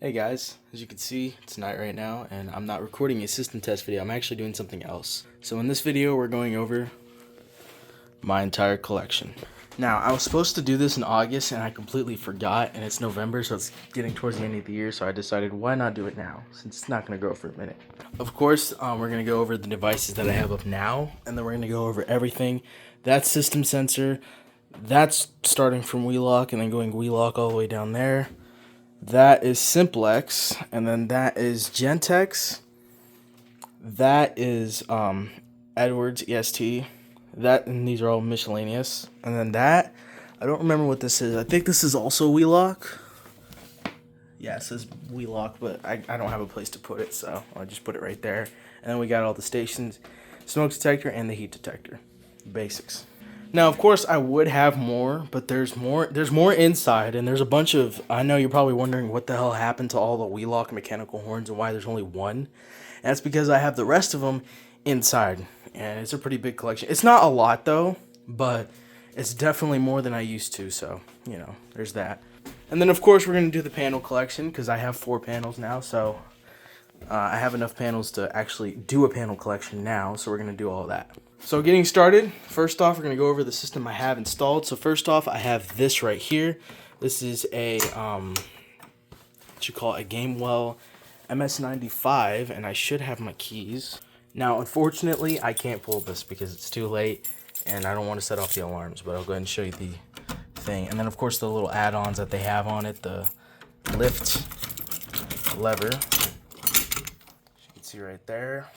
Hey guys, as you can see, it's night right now, and I'm not recording a system test video, I'm actually doing something else. So in this video, we're going over my entire collection. Now, I was supposed to do this in August, and I completely forgot, and it's November, so it's getting towards the end of the year, so I decided, why not do it now, since it's not going to grow for a minute. Of course, we're going to go over the devices that I have up now, and then we're going to go over everything. That's system sensor, that's starting from Wheelock, and then going Wheelock all the way down there. That is Simplex, and then that is Gentex. That is Edwards EST. That and these are all miscellaneous. And then that, I don't remember what this is. I think this is also Wheelock. Yeah, it says Wheelock, but I don't have a place to put it, so I'll just put it right there. And then we got all the stations, smoke detector, and the heat detector. Basics. Now, of course, I would have more, but there's more inside, and there's a bunch of, I know you're probably wondering what the hell happened to all the Wheelock mechanical horns and why there's only one. And that's because I have the rest of them inside, and it's a pretty big collection. It's not a lot, though, but it's definitely more than I used to, so, you know, there's that. And then, of course, we're going to do the panel collection, because I have 4 panels now, so I have enough panels to actually do a panel collection now, so we're going to do all that. So getting started, first off, we're going to go over the system I have installed. So first off, I have this right here. This is a, what you call it, a Gamewell MS95, and I should have my keys. Now, unfortunately, I can't pull this because it's too late, and I don't want to set off the alarms, but I'll go ahead and show you the thing. And then, of course, the little add-ons that they have on it, the lift lever, as you can see right there.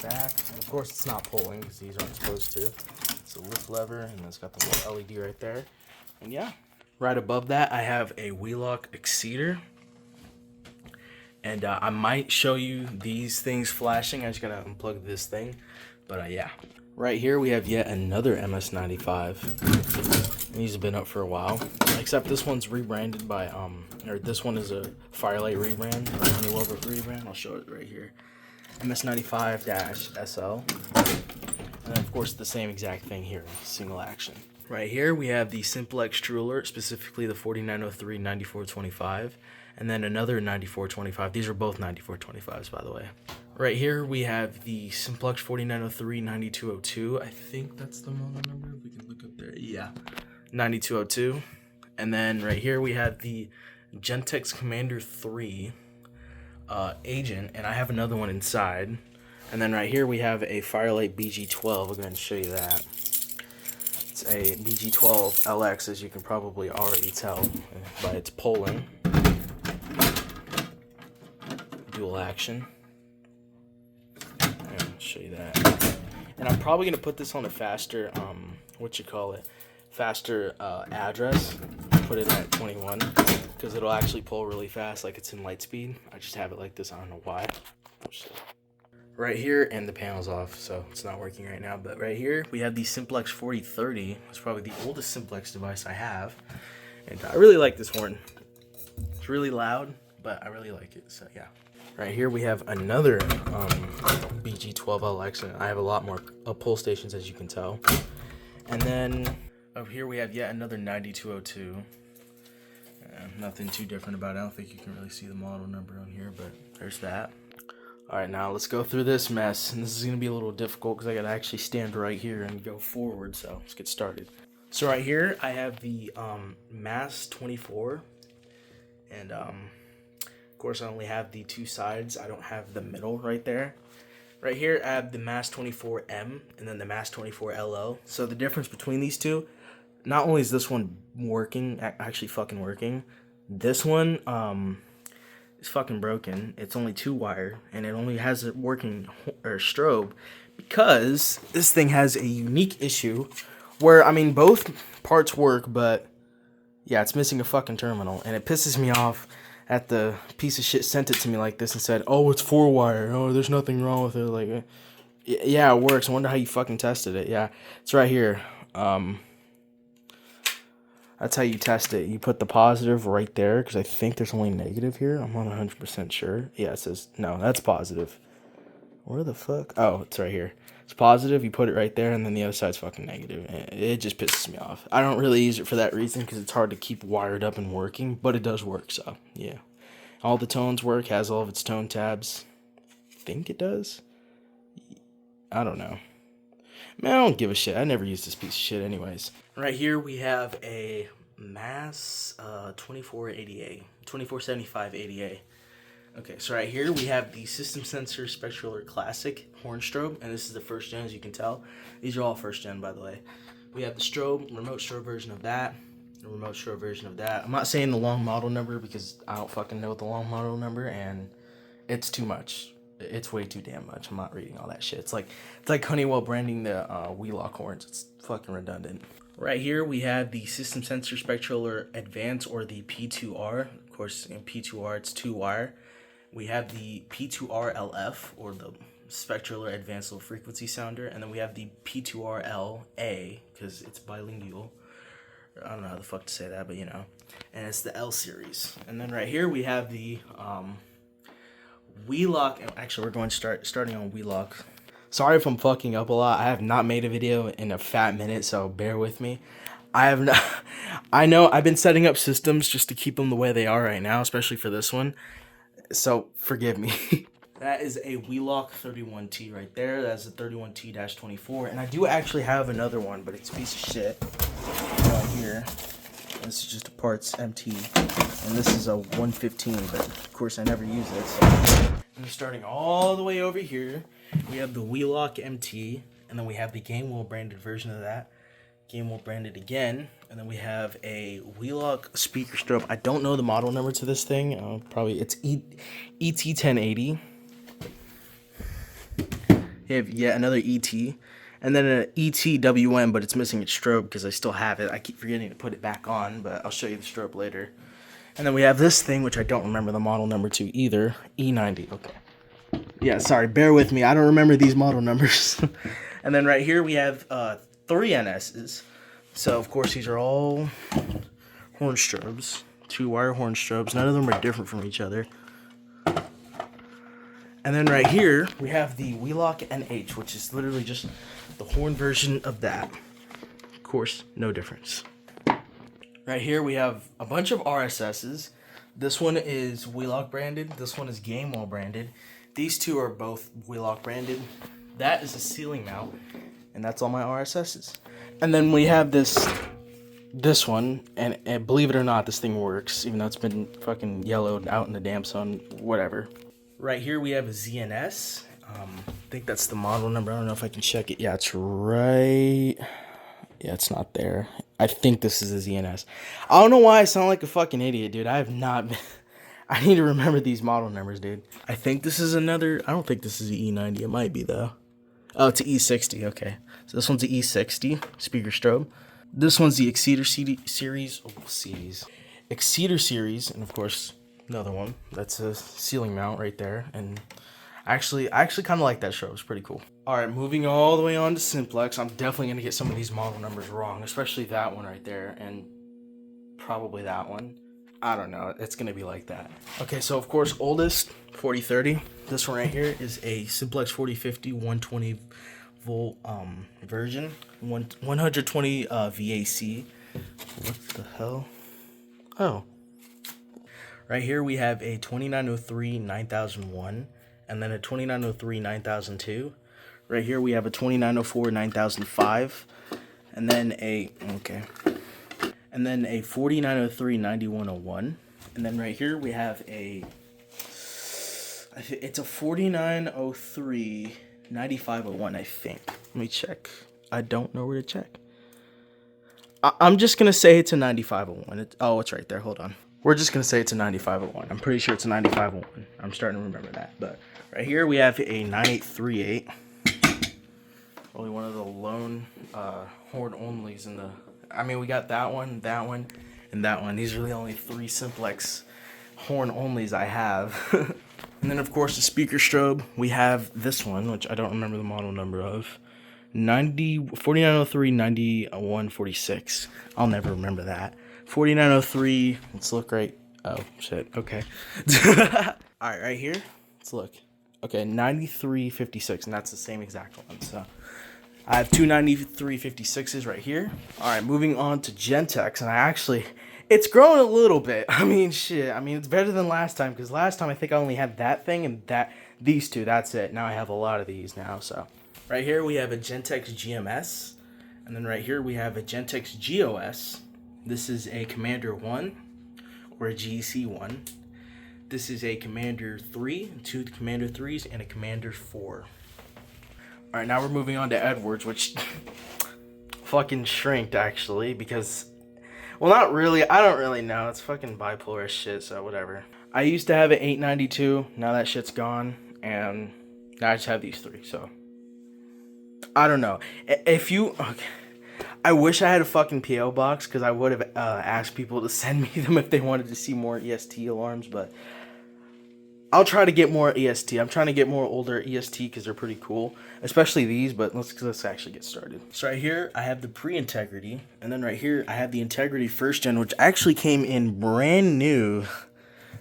Back. And of course, it's not pulling because these aren't supposed to. It's a lift lever, and it's got the little LED right there. And yeah, right above that, I have a Wheelock Exceeder. And I might show you these things flashing. I just gotta unplug this thing. But yeah, right here we have yet another MS95. These have been up for a while, except this one's rebranded by or this one is a Firelight rebrand or Honeywell rebrand. I'll show it right here. MS95-SL. And then, of course, the same exact thing here, single action. Right here, we have the Simplex True Alert, specifically the 4903-9425, and then another 9425. These are both 9425s, by the way. Right here, we have the Simplex 4903-9202. I think that's the model number. If we can look up there. Yeah, 9202. And then right here, we have the Gentex Commander 3. Agent, and I have another one inside. And then right here we have a Firelight BG12. I'll go ahead and show you that. It's a BG12 LX, as you can probably already tell by its polling. Dual action. I'll show you that. And I'm probably gonna put this on a faster, faster address. Put it at 21 because it'll actually pull really fast, like it's in Lightspeed. I just have it like this. I don't know why. Right here, and the panel's off, so it's not working right now. But right here, we have the Simplex 4030. It's probably the oldest Simplex device I have, and I really like this horn. It's really loud, but I really like it. So yeah. Right here, we have another BG12LX, and I have a lot more pull stations, as you can tell. And then over here we have yet another 9202. Nothing too different about it. I don't think you can really see the model number on here, but there's that. Alright, now let's go through this mess. And this is going to be a little difficult because I got to actually stand right here and go forward. So let's get started. So right here I have the MAS 24. And of course I only have the 2 sides. I don't have the middle right there. Right here I have the MAS 24M and then the MAS 24LO. So the difference between these two, not only is this one working, actually fucking working, this one is fucking broken. It's only 2-wire, and it only has a working strobe because this thing has a unique issue where, I mean, both parts work, but yeah, it's missing a fucking terminal, and it pisses me off that the piece of shit sent it to me like this and said, oh, it's 4-wire, oh, there's nothing wrong with it. Like, yeah, it works. I wonder how you fucking tested it. Yeah, it's right here. That's how you test it. You put the positive right there, because I think there's only negative here. I'm not 100% sure. Yeah, it says, no, that's positive. Where the fuck? Oh, it's right here. It's positive, you put it right there, and then the other side's fucking negative. It just pisses me off. I don't really use it for that reason because it's hard to keep wired up and working, but it does work, so yeah. All the tones work, has all of its tone tabs. I think it does. I don't know. Man, I don't give a shit. I never used this piece of shit anyways. Right here we have a Mass 2475 ADA. Okay, so right here we have the System Sensor Spectraler Classic horn strobe, and this is the first gen, as you can tell. These are all first gen, by the way. We have the strobe, remote strobe version of that, the remote strobe version of that. I'm not saying the long model number because I don't fucking know the long model number, and it's too much. It's way too damn much. I'm not reading all that shit. It's like Honeywell branding the Wheelock horns. It's fucking redundant. Right here we have the System Sensor Spectraler Advance, or the P2R. Of course, in P2R it's 2-wire. We have the P2R-LF, or the Spectraler Advanced Low Frequency Sounder, and then we have the P2R-LA, because it's bilingual. I don't know how the fuck to say that, but you know. And it's the L series. And then right here we have the Wheelock. Actually, we're going starting on Wheelock. Sorry if I'm fucking up a lot. I have not made a video in a fat minute, so bear with me. I know I've been setting up systems just to keep them the way they are right now, especially for this one. So forgive me. That is a Wheelock 31T right there. That's a 31T-24. And I do actually have another one, but it's a piece of shit right here. This is just a parts MT. And this is a 115, but of course I never use it. So. And starting all the way over here, we have the Wheelock MT. And then we have the Gamewell branded version of that. Gamewell branded again. And then we have a Wheelock speaker strobe. I don't know the model number to this thing. Probably it's ET1080. You have yet another ET. And then an ETWM, but it's missing its strobe because I still have it. I keep forgetting to put it back on, but I'll show you the strobe later. And then we have this thing, which I don't remember the model number to either. E90. Okay. Yeah, sorry. Bear with me. I don't remember these model numbers. And then right here we have 3 NSs. So, of course, these are all horn strobes. 2-wire horn strobes. None of them are different from each other. And then right here, we have the Wheelock NH, which is literally just the horn version of that. Of course, no difference. Right here, we have a bunch of RSSs. This one is Wheelock branded. This one is Gamewell branded. These two are both Wheelock branded. That is a ceiling mount, and that's all my RSSs. And then we have this one, and believe it or not, this thing works, even though it's been fucking yellowed out in the damn sun, whatever. Right here we have a ZNS. I think that's the model number. I don't know if I can check it. Yeah, it's right. Yeah, it's not there. I think this is a ZNS. I don't know why I sound like a fucking idiot, dude. I have not been... I need to remember these model numbers, dude. I think this is another... I don't think this is the E90. It might be, though. Oh, it's an E60. Okay. So this one's the E60 speaker strobe. This one's the Exceeder series. Oh, series. Exceeder series. And, of course, another one. That's a ceiling mount right there. And I actually kind of like that strobe. It's pretty cool. All right, moving all the way on to Simplex. I'm definitely going to get some of these model numbers wrong, especially that one right there. And probably that one. I don't know. It's going to be like that. Okay, so, of course, oldest, 4030. This one right here is a Simplex 4050 120 volt version. 120 VAC. What the hell? Oh. Right here we have a 2903 9001 and then a 2903 9002. Right here we have a 2904 9005 and then a 4903 9101. And then right here we have it's a 4903 9501, I think. Let me check. I don't know where to check. I'm just gonna say it's a 9501. It's right there. Hold on. We're just gonna say it's a 9501. I'm pretty sure it's a 9501. I'm starting to remember that. But right here we have a 9838. Only one of the lone horn onlys in the. I mean, we got that one, and that one. These are the only 3 Simplex horn onlys I have. And then, of course, the speaker strobe. We have this one, which I don't remember the model number of. 4903 9146. I'll never remember that. 4903. Let's look right. Oh, shit. Okay. All right, right here. Let's look. Okay, 9356, and that's the same exact one. So I have two 9356s right here. All right, moving on to Gentex, and it's grown a little bit. I mean, shit. I mean, it's better than last time, because last time I think I only had that thing and these two. That's it. Now I have a lot of these now. So, right here we have a Gentex GMS, and then right here we have a Gentex GOS. This is a Commander 1 or a GC 1. This is a Commander 3, two Commander 3s, and a Commander 4. All right, now we're moving on to Edwards, which fucking shrinked, actually, because, well, not really. I don't really know. It's fucking bipolar shit, so whatever. I used to have an 892. Now that shit's gone, and now I just have these three, so I don't know. Okay. I wish I had a fucking PO box, because I would have asked people to send me them if they wanted to see more EST alarms, but I'll try to get more EST. I'm trying to get more older EST because they're pretty cool, especially these, but let's actually get started. So right here, I have the pre-Integrity, and then right here, I have the Integrity 1st Gen, which actually came in brand new.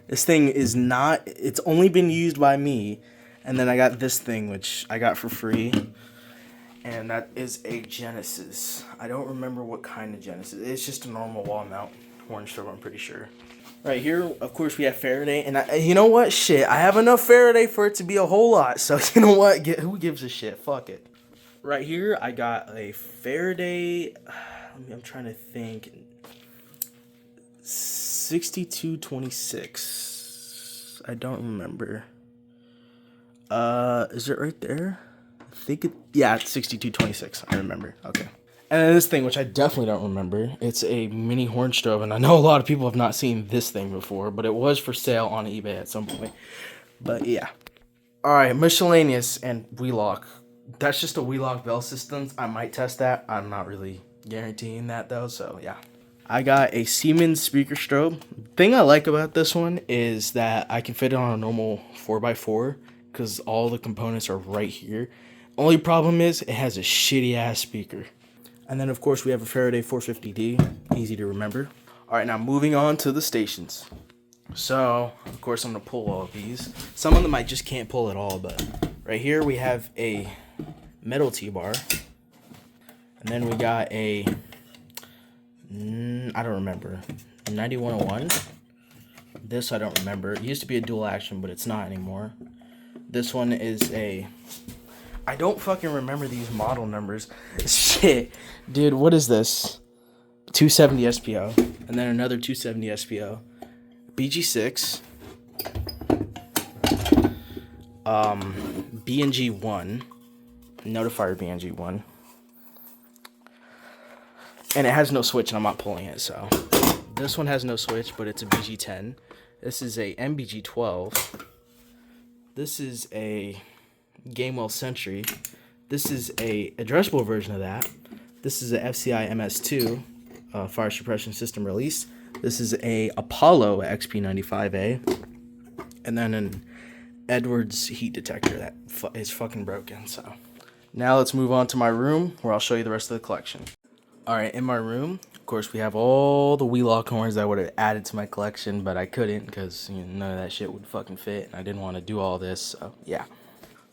This thing is not, it's only been used by me, and then I got this thing, which I got for free, and that is a Genesis. I don't remember what kind of Genesis. It's just a normal wall mount horn strobe, I'm pretty sure. Right here, of course, we have Faraday, and you know what? Shit, I have enough Faraday for it to be a whole lot, so you know what? Who gives a shit? Fuck it. Right here, I got a Faraday, I'm trying to think, 6226. I don't remember. Is it right there? I think yeah, it's 6226. I remember. Okay. And then this thing, which I definitely don't remember, it's a mini horn strobe, and I know a lot of people have not seen this thing before, but it was for sale on eBay at some point. But yeah. Alright, miscellaneous and Wheelock. That's just a Wheelock Bell Systems. I might test that. I'm not really guaranteeing that though, so yeah. I got a Siemens speaker strobe. Thing I like about this one is that I can fit it on a normal 4x4 because all the components are right here. Only problem is it has a shitty ass speaker. And then, of course, we have a Faraday 450D, easy to remember. All right, now moving on to the stations. So, of course, I'm going to pull all of these. Some of them I just can't pull at all, but right here we have a metal T-bar. And then we got a, I don't remember, 9101. This I don't remember. It used to be a dual action, but it's not anymore. This one is a... I don't fucking remember these model numbers. Shit. Dude, what is this? 270 SPO. And then another 270 SPO. BG6. BNG1. Notifier BNG1. And it has no switch, and I'm not pulling it, so. This one has no switch, but it's a BG10. This is a MBG12. This is a Gamewell Sentry. This is a addressable version of that. This is a FCI MS2 fire suppression system release. This is a Apollo XP95A, and then an Edwards heat detector that is fucking broken. So now let's move on to my room where I'll show you the rest of the collection. All right, in my room, of course, we have all the Wheelock horns that I would have added to my collection, but I couldn't because none of that shit would fucking fit, and I didn't want to do all this. So yeah.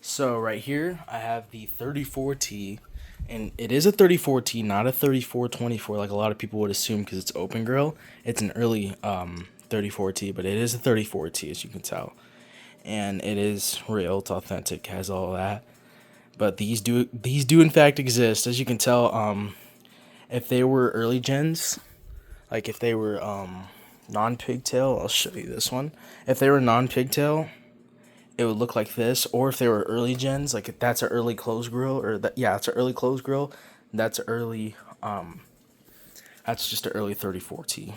So right here, I have the 34T, and it is a 34T, not a 3424 like a lot of people would assume because it's open grill. It's an early 34T, but it is a 34T, as you can tell. And it is real, it's authentic, has all that. But these do in fact exist. As you can tell, if they were early gens, like if they were non-pigtail, I'll show you this one. If they were non-pigtail, it would look like this, or if they were early gens, like if that's an early closed grill, or that, yeah, it's an early closed grill, that's early, that's just an early 34T,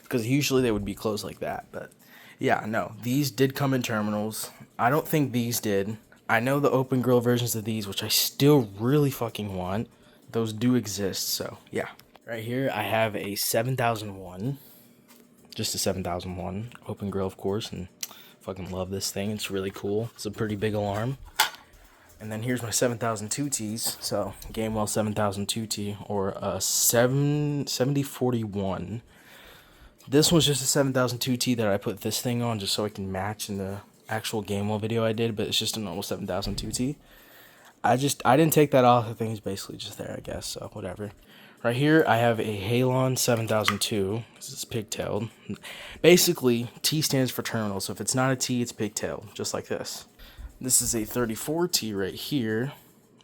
because usually they would be closed like that. But yeah, no, these did come in terminals. I don't think these did. I know the open grill versions of these, which I still really fucking want, those do exist. So yeah, right here I have a 7001, just a 7001 open grill, of course, and fucking love this thing. It's really cool. It's a pretty big alarm. And then here's my 7002Ts. So Gamewell 7002T, or a 7041. This one's just a 7002T that I put this thing on just so I can match in the actual Gamewell video I did, but it's just a normal 7002T. I didn't take that off. I think it's basically just there, I guess, so whatever. Right here, I have a Halon 7002. This is pigtailed. Basically, T stands for terminal, so if it's not a T, it's pigtailed, just like this. This is a 34T right here,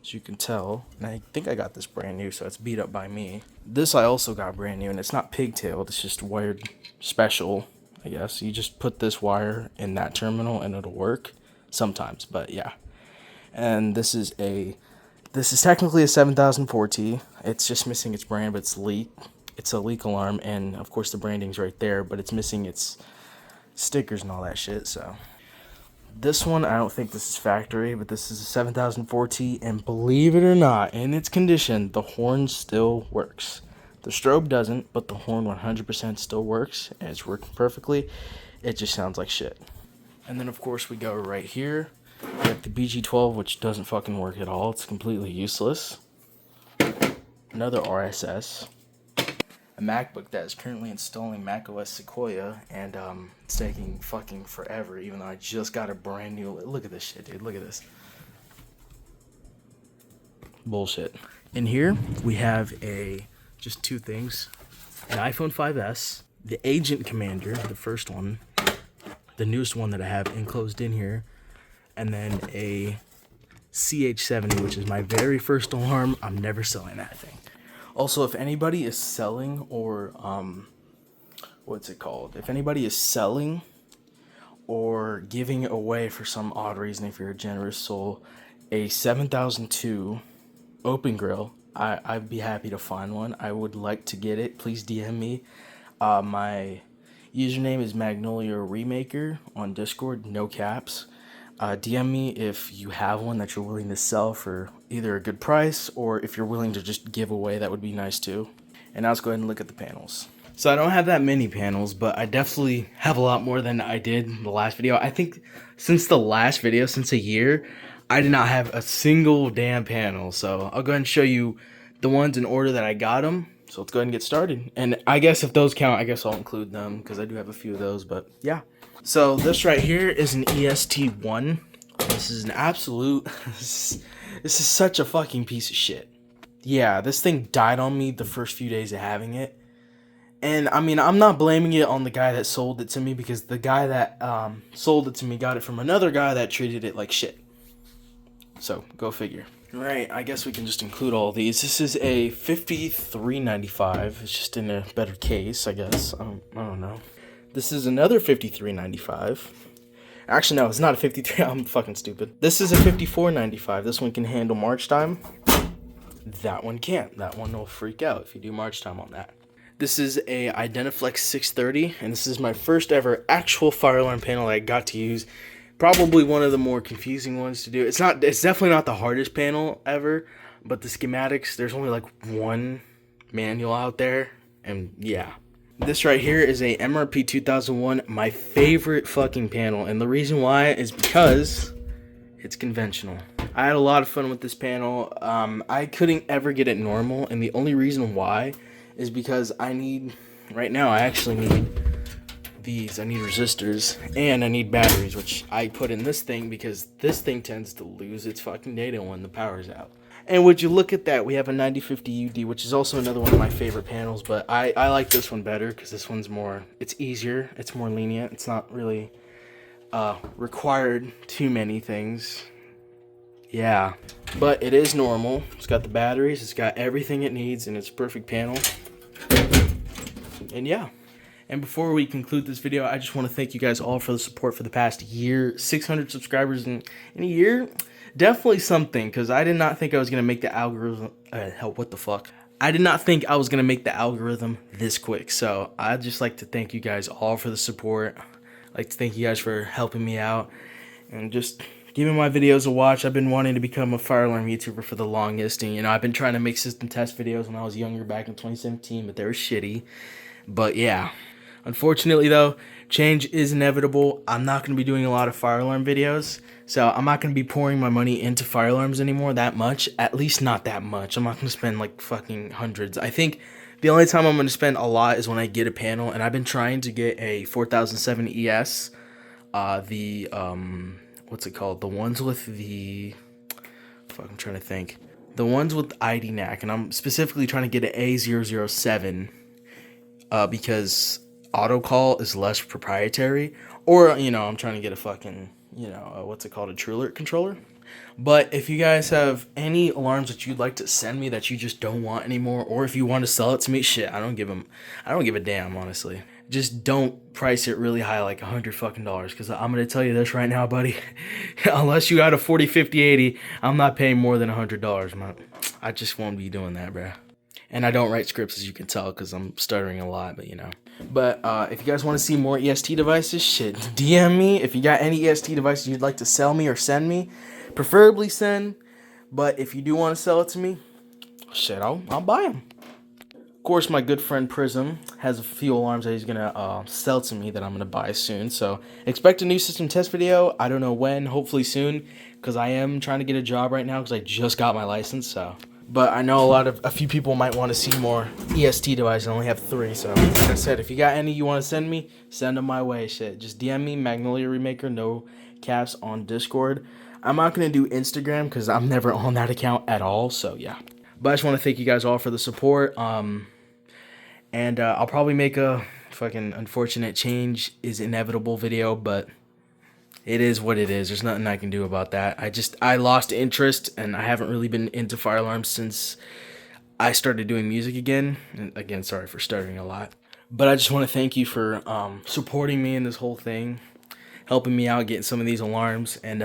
as you can tell. And I think I got this brand new, so it's beat up by me. This I also got brand new, and it's not pigtailed, it's just wired special, I guess. You just put this wire in that terminal, and it'll work sometimes, but yeah. And this is technically a 7004T. It's just missing its brand, but it's a leak alarm, and of course the branding's right there, but it's missing its stickers and all that shit. So this one, I don't think this is factory, but this is a 7004T, and believe it or not, in its condition, the horn still works. The strobe doesn't, but the horn 100% still works, and it's working perfectly. It just sounds like shit. And then of course we go right here. We have the BG12, which doesn't fucking work at all. It's completely useless. Another RSS. A MacBook that is currently installing macOS Sequoia, and it's taking fucking forever, even though I just got a brand new... Look at this shit, dude. Look at this. Bullshit. In here, we have just two things. An iPhone 5S, the Agent Commander, the first one, the newest one that I have enclosed in here, and then a CH70, which is my very first alarm. I'm never selling that thing. Also, if anybody is selling or, what's it called? If anybody is selling or giving away for some odd reason, if you're a generous soul, a 7002 open grill, I'd be happy to find one. I would like to get it. Please DM me. My username is Magnolia Remaker on Discord, no caps. DM me if you have one that you're willing to sell for either a good price, or if you're willing to just give away, that would be nice too. And now let's go ahead and look at the panels. So I don't have that many panels, but I definitely have a lot more than I did in the last video. I think since the last video, since a year, I did not have a single damn panel. So I'll go ahead and show you the ones in order that I got them. So let's go ahead and get started. And I guess if those count, I guess I'll include them, because I do have a few of those, but yeah. So this right here is an EST1. This is an absolute... this is such a fucking piece of shit. Yeah, this thing died on me the first few days of having it. And, I mean, I'm not blaming it on the guy that sold it to me, because the guy that sold it to me got it from another guy that treated it like shit. So, go figure. Right, I guess we can just include all these. This is a 5395. It's just in a better case, I guess. I don't know. This is another 5395. Actually, no, it's not a 53. I'm fucking stupid. This is a 5495. This one can handle march time. That one can't. That one will freak out if you do march time on that. This is a Identiflex 630, and this is my first ever actual fire alarm panel that I got to use. Probably one of the more confusing ones to do. It's definitely not the hardest panel ever, but the schematics, there's only like one manual out there, and yeah. This right here is a MRP 2001, my favorite fucking panel, and the reason why is because it's conventional. I had a lot of fun with this panel. I couldn't ever get it normal, and the only reason why is because right now I actually need these. I need resistors, and I need batteries, which I put in this thing because this thing tends to lose its fucking data when the power's out. And would you look at that, we have a 9050 UD, which is also another one of my favorite panels, but I like this one better because this one's it's easier, it's more lenient, it's not really required too many things. Yeah, but it is normal. It's got the batteries, it's got everything it needs, and it's a perfect panel. And yeah. And before we conclude this video, I just want to thank you guys all for the support for the past year. 600 subscribers in a year. Definitely something, because I did not think I was going to make the algorithm... what the fuck? I did not think I was going to make the algorithm this quick. So I'd just like to thank you guys all for the support. I'd like to thank you guys for helping me out. And just giving my videos a watch. I've been wanting to become a fire alarm YouTuber for the longest. And, I've been trying to make system test videos when I was younger back in 2017, but they were shitty. But yeah. Unfortunately, though, change is inevitable. I'm not going to be doing a lot of fire alarm videos, so I'm not going to be pouring my money into fire alarms anymore that much. At least not that much. I'm not going to spend, like, fucking hundreds. I think the only time I'm going to spend a lot is when I get a panel, and I've been trying to get a 4007 ES. What's it called? The ones with the... fuck, I'm trying to think. The ones with ID NAC, and I'm specifically trying to get an A007 because auto call is less proprietary. Or, you know, I'm trying to get a fucking, you know, what's it called, a TrueAlert controller. But if you guys have any alarms that you'd like to send me that you just don't want anymore, or if you want to sell it to me, shit, I don't give a damn, honestly. Just don't price it really high, like $100 fucking, because I'm gonna tell you this right now, buddy. Unless you got a 40, 50, 80, I'm not paying more than $100, man. I just won't be doing that, bruh. And I don't write scripts, as you can tell, because I'm stuttering a lot, but you know. But if you guys want to see more EST devices, shit, DM me. If you got any EST devices you'd like to sell me or send me, preferably send. But if you do want to sell it to me, shit, I'll buy them. Of course, my good friend Prism has a few alarms that he's gonna sell to me that I'm gonna buy soon. So expect a new system test video. I don't know when, hopefully soon, because I am trying to get a job right now because I just got my license. So, but I know a few people might want to see more EST devices. I only have 3. So like I said, if you got any you want to send me, send them my way. Shit, just DM me, Magnolia Remaker, no caps, on Discord. I'm not gonna do Instagram because I'm never on that account at all. So yeah. But I just want to thank you guys all for the support. And I'll probably make a fucking unfortunate change is inevitable video, but it is what it is. There's nothing I can do about that. I lost interest, and I haven't really been into fire alarms since I started doing music again. And again, sorry for stuttering a lot. But I just want to thank you for supporting me in this whole thing, helping me out getting some of these alarms, and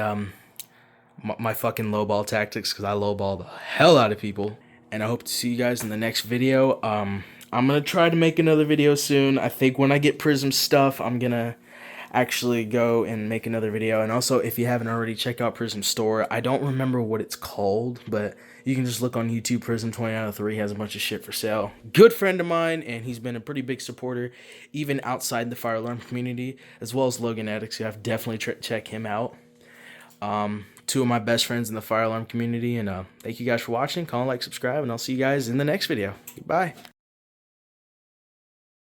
my fucking lowball tactics, because I lowball the hell out of people. And I hope to see you guys in the next video. I'm going to try to make another video soon. I think when I get Prism stuff, I'm going to actually go and make another video. And also, if you haven't already, check out Prism Store. I don't remember what it's called, but you can just look on YouTube. Prism 20 out of 3 has a bunch of shit for sale. Good friend of mine, and he's been a pretty big supporter, even outside the fire alarm community, as well as Logan Addicts. You have to definitely check him out. 2 of my best friends in the fire alarm community. And thank you guys for watching. Comment, like, subscribe, and I'll see you guys in the next video. Bye.